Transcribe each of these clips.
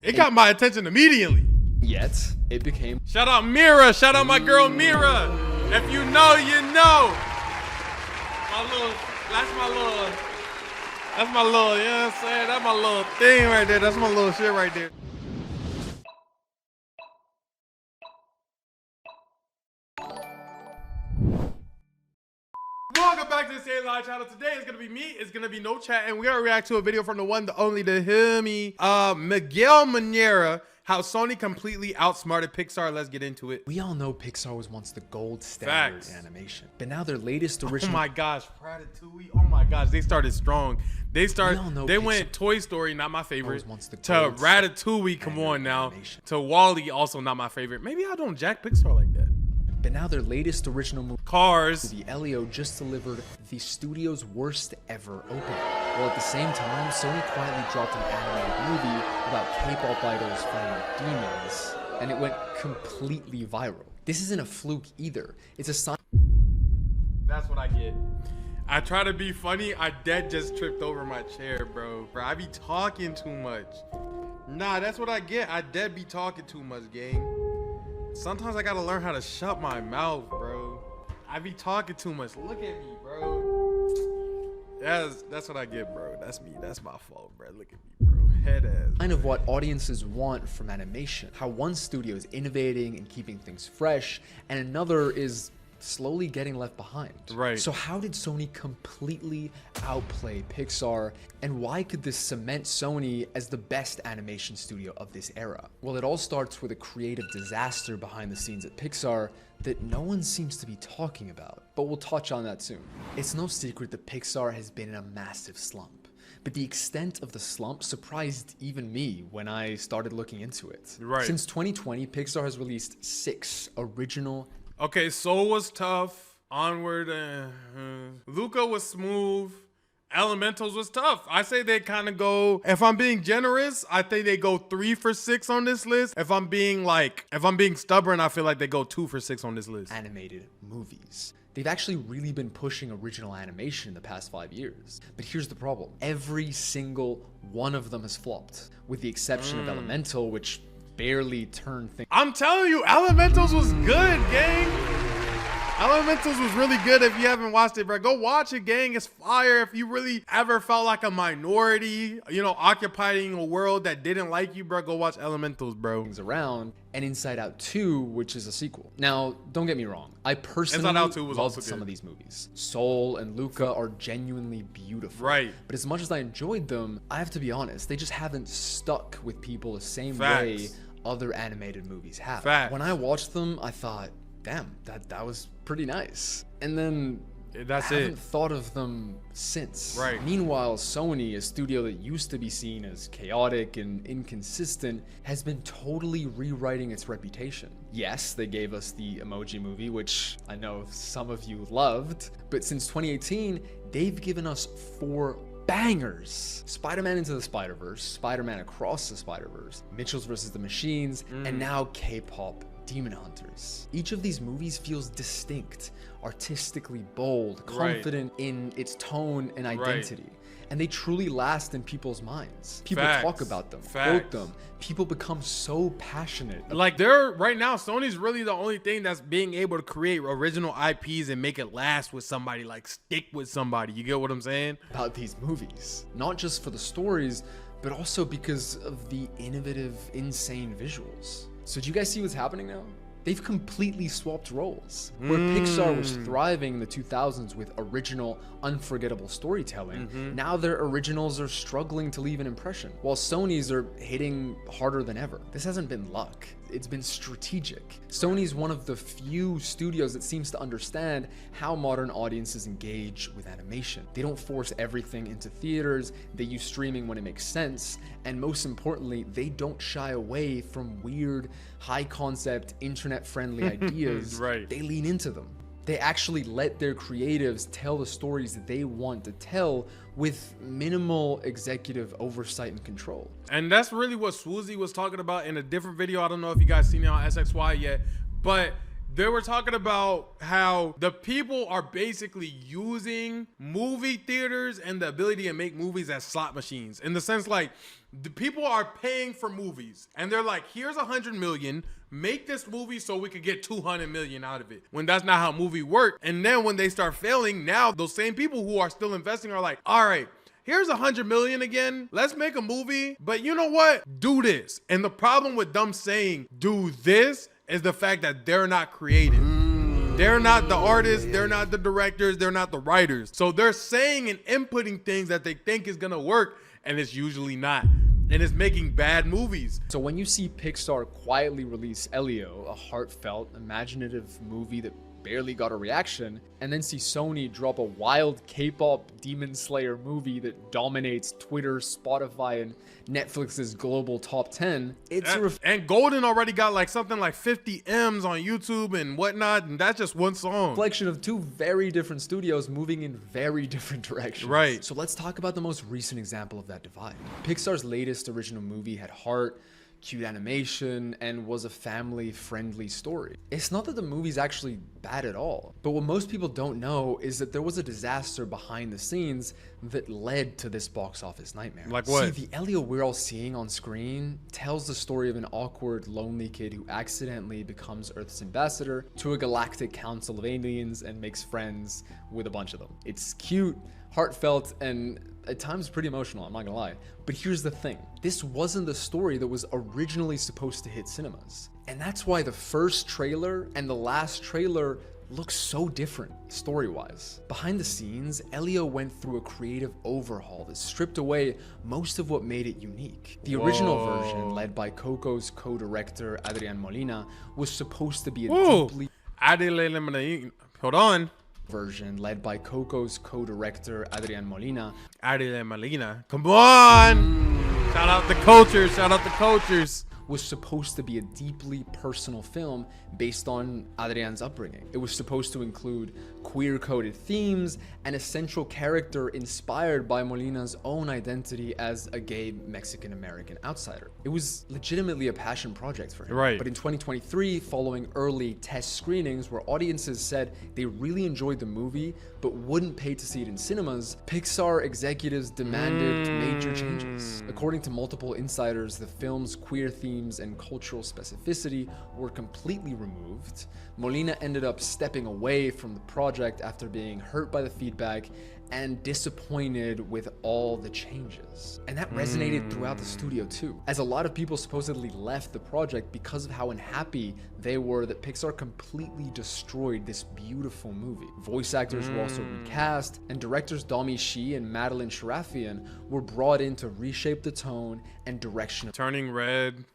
It got my attention immediately. Yet, it became... Shout out Mira. Shout out my girl Mira. If you know, you know. That's my little, you know what I'm saying? That's my little thing right there. That's my little shit right there. Welcome back to the Stanley channel. Today is gonna be me. It's gonna be no chat, and we're gonna react to a video from the one, the only, the homie, Miguel Munuera. How Sony completely outsmarted Pixar. Let's get into it. We all know Pixar was once the gold standard in animation, but now their latest original... Oh my gosh, Ratatouille. Oh my gosh, they started strong. They Pixar went Toy Story, not my favorite, once the to gold Ratatouille, come on now, animation. to Wall-E, also not my favorite. Maybe I don't jack Pixar like that. But now their latest original movie, Cars. the Elio, just delivered the studio's worst ever opening. While at the same time, Sony quietly dropped an animated movie about K-pop idols fighting demons, and it went completely viral. This isn't a fluke either. It's a sign. That's what I get. I try to be funny. I dead just tripped over my chair, bro. I be talking too much. Nah, that's what I get. I dead be talking too much, gang. Sometimes I gotta learn how to shut my mouth, bro. I be talking too much. Look at me, bro. That's what I get, bro. That's me. That's my fault, bro. Look at me, bro. Head ass. Kind of what audiences want from animation. How one studio is innovating and keeping things fresh, and another is slowly getting left behind. Right. So how did Sony completely outplay Pixar, and why could this cement Sony as the best animation studio of this era? Well, it all starts with a creative disaster behind the scenes at Pixar that no one seems to be talking about, but we'll touch on that soon. It's no secret that Pixar has been in a massive slump, but the extent of the slump surprised even me when I started looking into it. Right. Since 2020, Pixar has released 6 original... Okay, Soul was tough. Onward, Luca was smooth. Elementals was tough. I say they kind of go, if I'm being generous, I think they go 3 for 6 on this list. If I'm being stubborn, I feel like they go 2 for 6 on this list. Animated movies. They've actually really been pushing original animation in the past 5 years. But here's the problem. Every single one of them has flopped, with the exception of Elemental, which barely turned things. I'm telling you, Elementals was good, gang. Elementals was really good. If you haven't watched it, bro, go watch it, gang. It's fire. If you really ever felt like a minority, you know, occupying a world that didn't like you, bro, go watch Elementals, bro. Around, and Inside Out 2, which is a sequel. Now, don't get me wrong. I personally Inside Out 2 was loved also some good. of these movies. Soul and Luca are genuinely beautiful. Right. But as much as I enjoyed them, I have to be honest, they just haven't stuck with people the same Facts. way other animated movies have. Facts. When I watched them, I thought, damn, that was pretty nice. And then That's I haven't it. thought of them since. Right. Meanwhile, Sony, a studio that used to be seen as chaotic and inconsistent, has been totally rewriting its reputation. Yes, they gave us the Emoji Movie, which I know some of you loved, but since 2018, they've given us 4 bangers. Spider-Man Into the Spider-Verse, Spider-Man Across the Spider-Verse, Mitchell's vs. the Machines, and now K-pop Demon Hunters. Each of these movies feels distinct, artistically bold, confident in its tone and identity. And they truly last in people's minds. People talk about them, quote them. People become so passionate. Like, they're right now, Sony's really the only thing that's being able to create original IPs and make it last with somebody, like stick with somebody. You get what I'm saying? About these movies, not just for the stories, but also because of the innovative, insane visuals. So do you guys see what's happening now? They've completely swapped roles. Where Pixar was thriving in the 2000s with original, unforgettable storytelling, now their originals are struggling to leave an impression, while Sony's are hitting harder than ever. This hasn't been luck. It's been strategic. Sony's one of the few studios that seems to understand how modern audiences engage with animation. They don't force everything into theaters, they use streaming when it makes sense, and most importantly, they don't shy away from weird, high-concept, internet-friendly ideas. Right. They lean into them. They actually let their creatives tell the stories that they want to tell with minimal executive oversight and control. And that's really what Swoozy was talking about in a different video. I don't know if you guys seen it on SXY yet, but They were talking about how the people are basically using movie theaters and the ability to make movies as slot machines, in the sense like the people are paying for movies and they're like, here's 100 million, make this movie so we could get 200 million out of it, when that's not how movie work. And then when they start failing, now those same people who are still investing are like, all right, here's 100 million again. Let's make a movie. But you know what? Do this. And the problem with them saying do this is the fact that they're not creative. They're not the artists. They're not the directors. They're not the writers. So they're saying and inputting things that they think is going to work, and it's usually not. And it's making bad movies. So when you see Pixar quietly release Elio, a heartfelt, imaginative movie that barely got a reaction, and then see Sony drop a wild K-pop Demon Slayer movie that dominates Twitter, Spotify, and Netflix's global top 10, and Golden already got like something like 50 M's on YouTube and whatnot, and that's just one song. Reflection of two very different studios moving in very different directions. Right. So let's talk about the most recent example of that divide. Pixar's latest original movie had heart, cute animation, and was a family-friendly story. It's not that the movie's actually bad at all, but what most people don't know is that there was a disaster behind the scenes that led to this box office nightmare. Like what? See, the Elio we're all seeing on screen tells the story of an awkward, lonely kid who accidentally becomes Earth's ambassador to a galactic council of aliens and makes friends with a bunch of them. It's cute, heartfelt, and at times pretty emotional, I'm not gonna lie. But here's the thing. This wasn't the story that was originally supposed to hit cinemas. And that's why the first trailer and the last trailer look so different story-wise. Behind the scenes, Elio went through a creative overhaul that stripped away most of what made it unique. The original version, led by Coco's co-director Adrian Molina, was supposed to be a deeply... Hold on. Version led by Coco's co-director Adrian Molina. Adrian Molina. Come on! Shout out the cultures. Shout out the cultures. Was supposed to be a deeply personal film based on Adrian's upbringing. It was supposed to include queer-coded themes and a central character inspired by Molina's own identity as a gay Mexican-American outsider. It was legitimately a passion project for him. Right. But in 2023, following early test screenings where audiences said they really enjoyed the movie but wouldn't pay to see it in cinemas, Pixar executives demanded major changes. According to multiple insiders, the film's queer themes and cultural specificity were completely removed. Molina ended up stepping away from the project after being hurt by the feedback and disappointed with all the changes. And that resonated throughout the studio too, as a lot of people supposedly left the project because of how unhappy they were that Pixar completely destroyed this beautiful movie. Voice actors were also recast, and directors Dami Shi and Madeline Sharafian were brought in to reshape the tone and direction of Turning Red.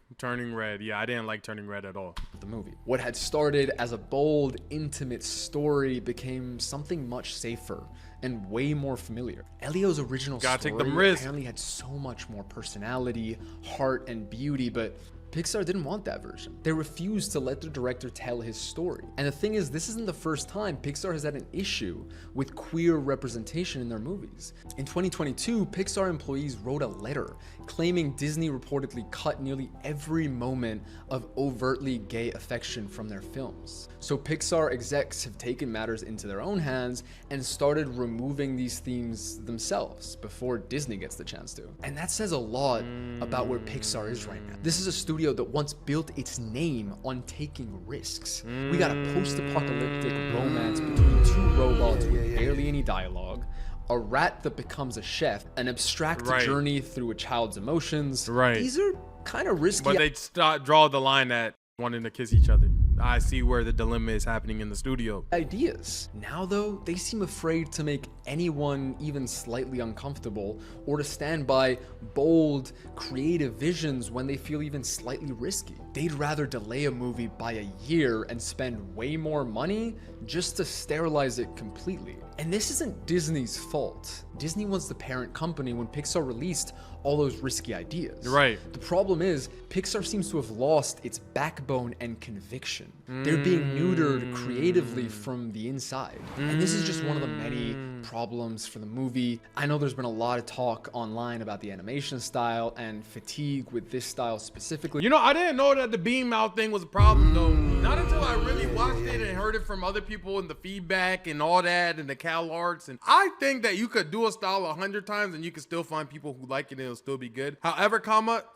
Yeah, I didn't like Turning Red at all. the movie. What had started as a bold, intimate story became something much safer and way more familiar. Elio's original Gotta story take them risks. apparently had so much more personality, heart, and beauty, but Pixar didn't want that version. They refused to let the director tell his story. And the thing is, this isn't the first time Pixar has had an issue with queer representation in their movies. In 2022, Pixar employees wrote a letter claiming Disney reportedly cut nearly every moment of overtly gay affection from their films. So Pixar execs have taken matters into their own hands and started removing these themes themselves before Disney gets the chance to. And that says a lot about where Pixar is right now. This is a studio that once built its name on taking risks. We got a post-apocalyptic romance between two robots with barely any dialogue, a rat that becomes a chef, an abstract journey through a child's emotions. Right. These are kind of risky. But they draw the line at wanting to kiss each other. I see where the dilemma is happening in the studio. Ideas. Now though, they seem afraid to make anyone even slightly uncomfortable or to stand by bold, creative visions when they feel even slightly risky. They'd rather delay a movie by a year and spend way more money just to sterilize it completely. And this isn't Disney's fault. Disney was the parent company when Pixar released all those risky ideas. Right. The problem is, Pixar seems to have lost its backbone and conviction. They're being neutered creatively from the inside. And this is just one of the many problems for the movie. I know there's been a lot of talk online about the animation style and fatigue with this style specifically. You know, I didn't know that the beam out thing was a problem though. Not until I really watched it and heard it from other people and the feedback and all that and the cal arts. And I think that you could do a style 100 times and you can still find people who like it and it'll still be good. However,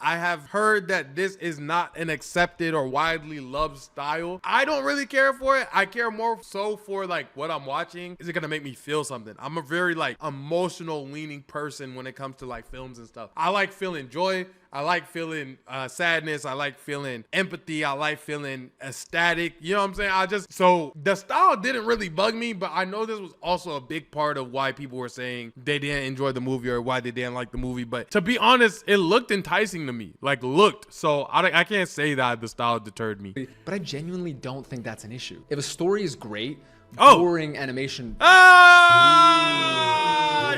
I have heard that this is not an accepted or widely loved style. I don't really care for it. I care more so for like what I'm watching. Is it gonna make me feel something? I'm a very like emotional leaning person when it comes to like films and stuff. I like feeling joy. I like feeling sadness. I like feeling empathy. I like feeling ecstatic. You know what I'm saying? So the style didn't really bug me, but I know this was also a big part of why people were saying they didn't enjoy the movie or why they didn't like the movie. But to be honest, it looked enticing to me. So I can't say that the style deterred me. But I genuinely don't think that's an issue. If a story is great, boring animation.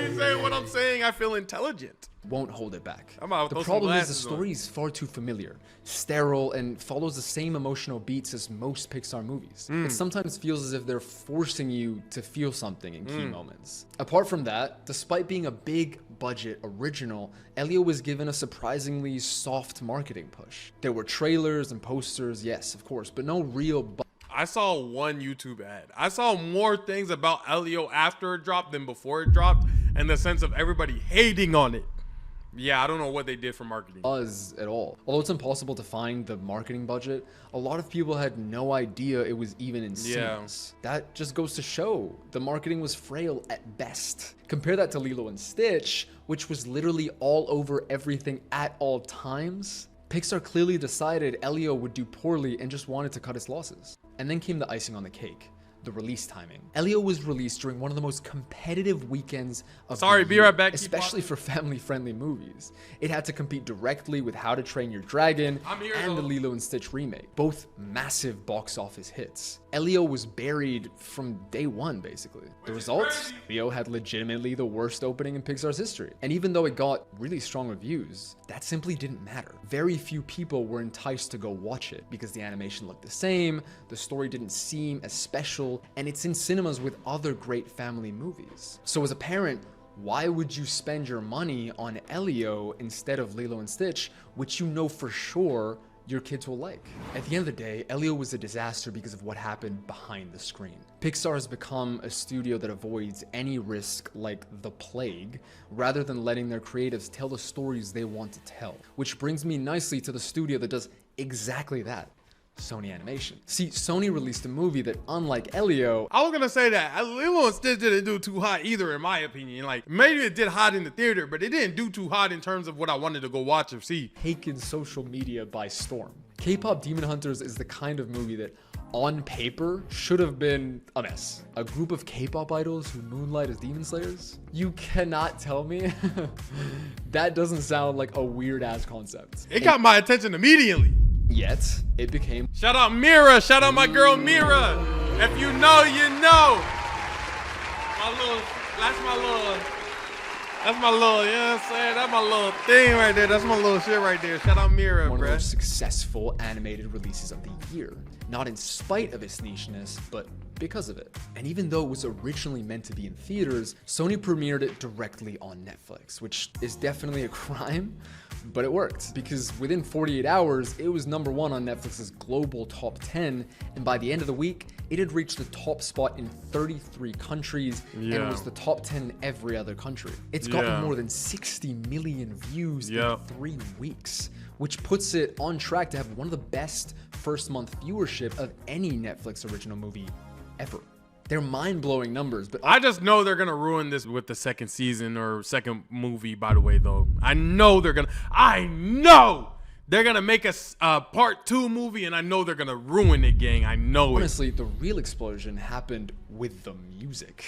You say what I'm saying? I feel intelligent. Won't hold it back. The problem is the story is far too familiar, sterile, and follows the same emotional beats as most Pixar movies. It sometimes feels as if they're forcing you to feel something in key moments. Apart from that, despite being a big budget original, Elio was given a surprisingly soft marketing push. There were trailers and posters, yes, of course, but no real I saw one YouTube ad. I saw more things about Elio after it dropped than before it dropped, in the sense of everybody hating on it. Yeah, I don't know what they did for marketing. Buzz at all. Although it's impossible to find the marketing budget, a lot of people had no idea it was even in cinemas. That just goes to show the marketing was frail at best. Compare that to Lilo and Stitch, which was literally all over everything at all times. Pixar clearly decided Elio would do poorly and just wanted to cut its losses. And then came the icing on the cake. The release timing. Elio was released during one of the most competitive weekends of the year, be right back, especially for family-friendly movies. It had to compete directly with How to Train Your Dragon and the Lilo and Stitch remake, both massive box office hits. Elio was buried from day one, basically. The results? Elio had legitimately the worst opening in Pixar's history. And even though it got really strong reviews, that simply didn't matter. Very few people were enticed to go watch it because the animation looked the same, the story didn't seem as special, and it's in cinemas with other great family movies. So as a parent, why would you spend your money on Elio instead of Lilo and Stitch, which you know for sure your kids will like? At the end of the day, Elio was a disaster because of what happened behind the screen. Pixar has become a studio that avoids any risk like the plague, rather than letting their creatives tell the stories they want to tell. Which brings me nicely to the studio that does exactly that. Sony Animation. See, Sony released a movie that, unlike Elio, I was gonna say that Lilo and Stitch didn't do too hot either, in my opinion. Like, maybe it did hot in the theater, but it didn't do too hot in terms of what I wanted to go watch or see. taken social media by storm. K-pop Demon Hunters is the kind of movie that, on paper, should have been a mess. A group of K-pop idols who moonlight as demon slayers? You cannot tell me that doesn't sound like a weird-ass concept. It got my attention immediately. Yet, it became... Shout out Mira. Shout out my girl Mira. If you know, you know. That's my little, you know what I'm saying? That's my little thing right there. That's my little shit right there. Shout out Mira, one of the bruh. most successful animated releases of the year. Not in spite of its nicheness, but because of it. And even though it was originally meant to be in theaters, Sony premiered it directly on Netflix, which is definitely a crime, but it worked because within 48 hours, it was #1 on Netflix's global top 10, and by the end of the week, it had reached the top spot in 33 countries, and it was the top 10 in every other country. It's gotten more than 60 million views in 3 weeks, which puts it on track to have one of the best first-month viewership of any Netflix original movie ever. They're mind-blowing numbers, but I just know they're gonna ruin this with the second season or second movie, by the way, though. I know they're gonna make a part 2 movie, and I know they're gonna ruin it, gang. I know honestly, the real explosion happened with the music.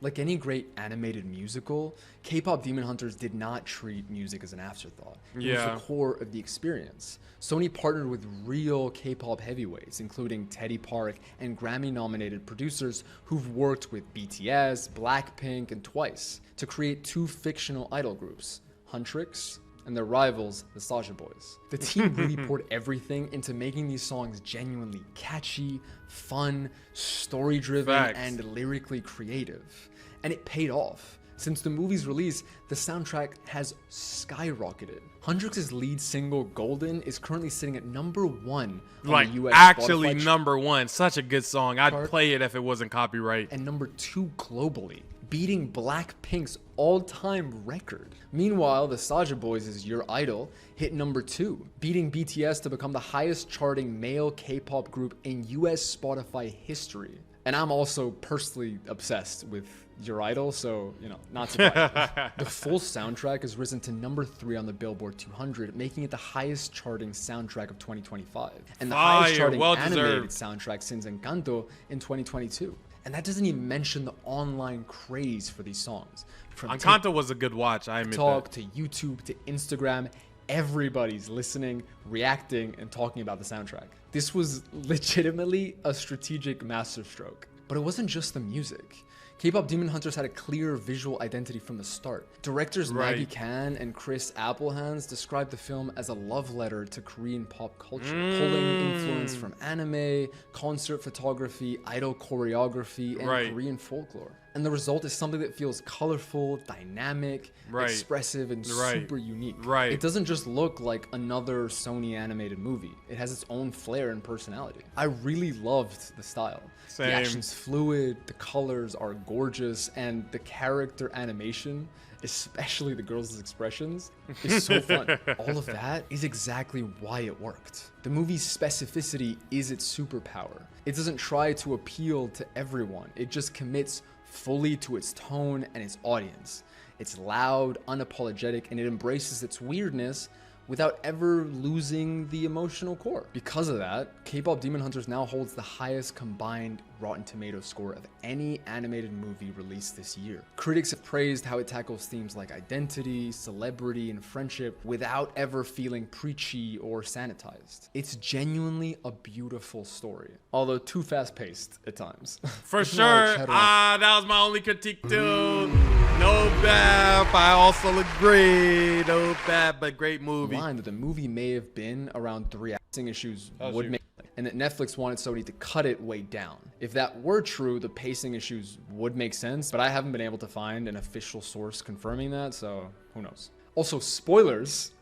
Like any great animated musical, K-pop Demon Hunters did not treat music as an afterthought. It was the core of the experience. Sony partnered with real K-pop heavyweights, including Teddy Park and Grammy-nominated producers who've worked with BTS, Blackpink, and Twice to create 2 fictional idol groups, Huntrix and their rivals, the Sasha Boys. The team really poured everything into making these songs genuinely catchy, fun, story-driven, and lyrically creative. And it paid off. Since the movie's release, the soundtrack has skyrocketed. Hendrix's lead single, Golden, is currently sitting at number 1 on Like, the US actually Spotify number 1. Such a good song. I'd chart. play it if it wasn't copyright. And number 2 globally, beating Blackpink's all-time record. Meanwhile, the Saja Boys' Your Idol hit number 2, beating BTS to become the highest charting male K-pop group in US Spotify history. And I'm also personally obsessed with Your Idol, so, you know, not surprising. The full soundtrack has risen to number 3 on the Billboard 200, making it the highest charting soundtrack of 2025. And the highest charting animated soundtrack since Encanto in 2022. And that doesn't even mention the online craze for these songs. From Encanto was a good watch, I admit that. TikTok to YouTube to Instagram, everybody's listening, reacting, and talking about the soundtrack. This was legitimately a strategic masterstroke. But it wasn't just the music. K-pop Demon Hunters had a clear visual identity from the start. Directors Maggie Kan and Chris Applehands described the film as a love letter to Korean pop culture, pulling influence from anime, concert photography, idol choreography, and Korean folklore. And the result is something that feels colorful, dynamic, expressive, and super unique. It doesn't just look like another Sony animated movie. It has its own flair and personality. I really loved the style. Same. The action's fluid, the colors are gorgeous, and the character animation, especially the girls' expressions, is so fun. All of that is exactly why it worked. The movie's specificity is its superpower. It doesn't try to appeal to everyone. It just commits fully to its tone and its audience. It's loud, unapologetic, and it embraces its weirdness without ever losing the emotional core. Because of that, K-pop Demon Hunters now holds the highest combined Rotten Tomatoes score of any animated movie released this year. Critics have praised how it tackles themes like identity, celebrity, and friendship without ever feeling preachy or sanitized. It's genuinely a beautiful story, although too fast-paced at times. For sure. That was my only critique too. No bad. I also agree. No bad, but great movie. That the movie may have been around 3 acting issues would make, and that Netflix wanted Sony to cut it way down. If that were true, the pacing issues would make sense, but I haven't been able to find an official source confirming that, so who knows. Also, spoilers.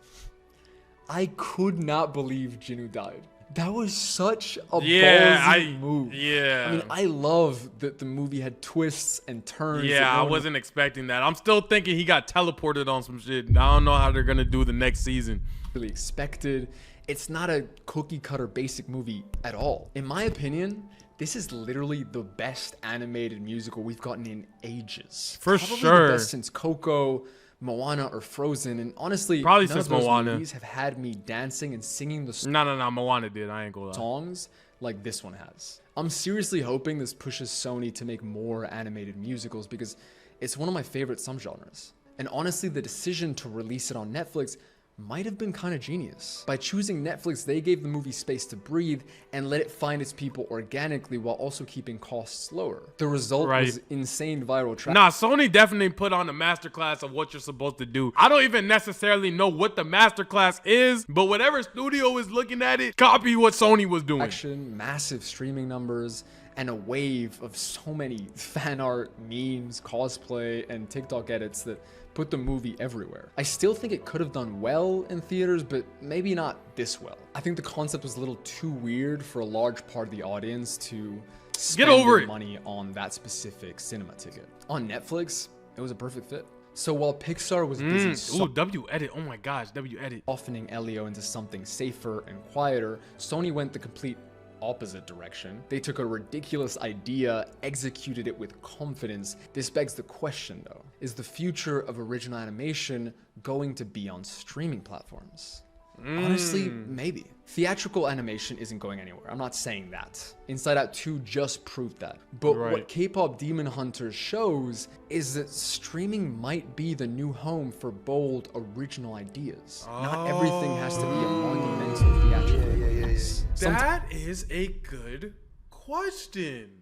I could not believe Jinwoo died. That was such a ballsy move. I mean, I love that the movie had twists and turns. I wasn't expecting that. I'm still thinking he got teleported on some shit. I don't know how they're gonna do the next season. Really expected. It's not a cookie cutter basic movie at all. In my opinion, this is literally the best animated musical we've gotten in ages. For Probably sure. The best since Coco, Moana, or Frozen, and honestly, probably none since of those Moana movies have had me dancing and singing the No, Moana did. I ain't gonna lie. songs like this one has. I'm seriously hoping this pushes Sony to make more animated musicals because it's one of my favorite subgenres. And honestly, the decision to release it on Netflix might have been kind of genius. By choosing Netflix, they gave the movie space to breathe and let it find its people organically while also keeping costs lower. The result was insane viral traffic. Nah, Sony definitely put on a masterclass of what you're supposed to do. I don't even necessarily know what the masterclass is, but whatever studio is looking at it, copy what Sony was doing. Action, massive streaming numbers, and a wave of so many fan art, memes, cosplay, and TikTok edits that put the movie everywhere. I still think it could have done well in theaters, but maybe not this well. I think the concept was a little too weird for a large part of the audience to spend their money on that specific cinema ticket. On Netflix, it was a perfect fit. So while Pixar was busy W-edit, oh my gosh, W-edit. softening Elio into something safer and quieter, Sony went the complete opposite direction. They took a ridiculous idea, executed it with confidence. This begs the question though, is the future of original animation going to be on streaming platforms? Honestly, maybe. Theatrical animation isn't going anywhere. I'm not saying that. Inside Out 2 just proved that. But what K-pop Demon Hunters shows is that streaming might be the new home for bold, original ideas. Not everything has to be a monumental theatrical release. That is a good question.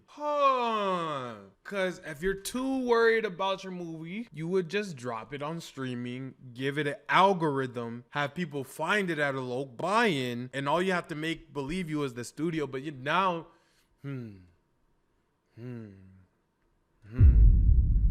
Because if you're too worried about your movie, you would just drop it on streaming, give it an algorithm, have people find it at a low buy-in, and all you have to make believe you is the studio. But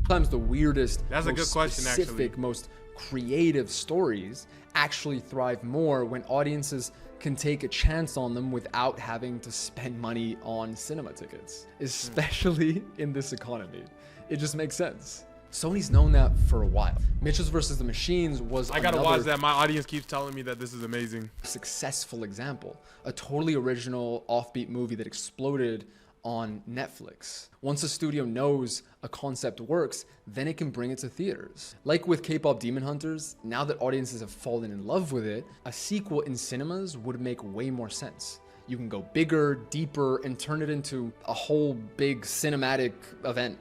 Sometimes the weirdest, That's a most good question, specific, actually. most creative stories actually thrive more when audiences can take a chance on them without having to spend money on cinema tickets, especially in this economy. It just makes sense. Sony's known that for a while. Mitchell's vs. the Machines was I gotta another watch that. My audience keeps telling me that this is amazing. successful example. A totally original, offbeat movie that exploded on Netflix. Once a studio knows a concept works, then it can bring it to theaters. Like with K-pop Demon Hunters, now that audiences have fallen in love with it, a sequel in cinemas would make way more sense. You can go bigger, deeper, and turn it into a whole big cinematic event.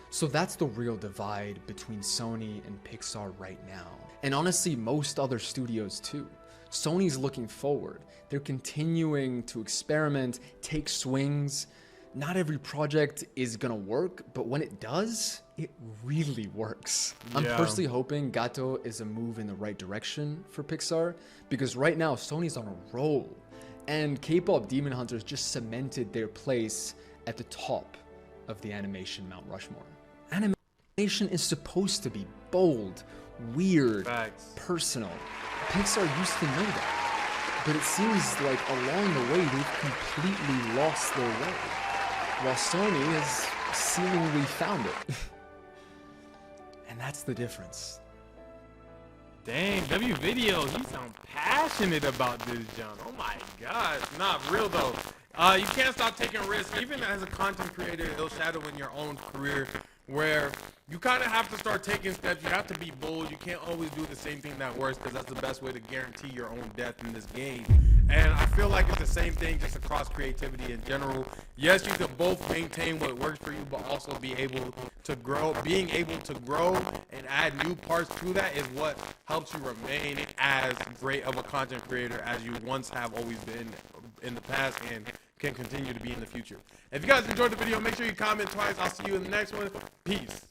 So that's the real divide between Sony and Pixar right now. And honestly, most other studios too. Sony's looking forward. They're continuing to experiment, take swings. Not every project is gonna work, but when it does, it really works. I'm Yeah. personally hoping Gato is a move in the right direction for Pixar, because right now Sony's on a roll, and K-pop Demon Hunters just cemented their place at the top of the animation Mount Rushmore. Animation is supposed to be bold, weird, Facts. personal. Pixar used to know that, but it seems like along the way they've completely lost their way, while Sony has seemingly found it. And that's the difference. Dang, W Video, he sound passionate about this, John. Oh my gosh. Not real though. You can't stop taking risks. Even as a content creator, it'll shadow in your own career where you kind of have to start taking steps. You have to be bold. You can't always do the same thing that works, because that's the best way to guarantee your own death in this game. And I feel like it's the same thing just across creativity in general. Yes, you can both maintain what works for you, but also be able to grow. Being able to grow and add new parts to that is what helps you remain as great of a content creator as you once have always been in the past and can continue to be in the future. If you guys enjoyed the video, make sure you comment twice. I'll see you in the next one. Peace.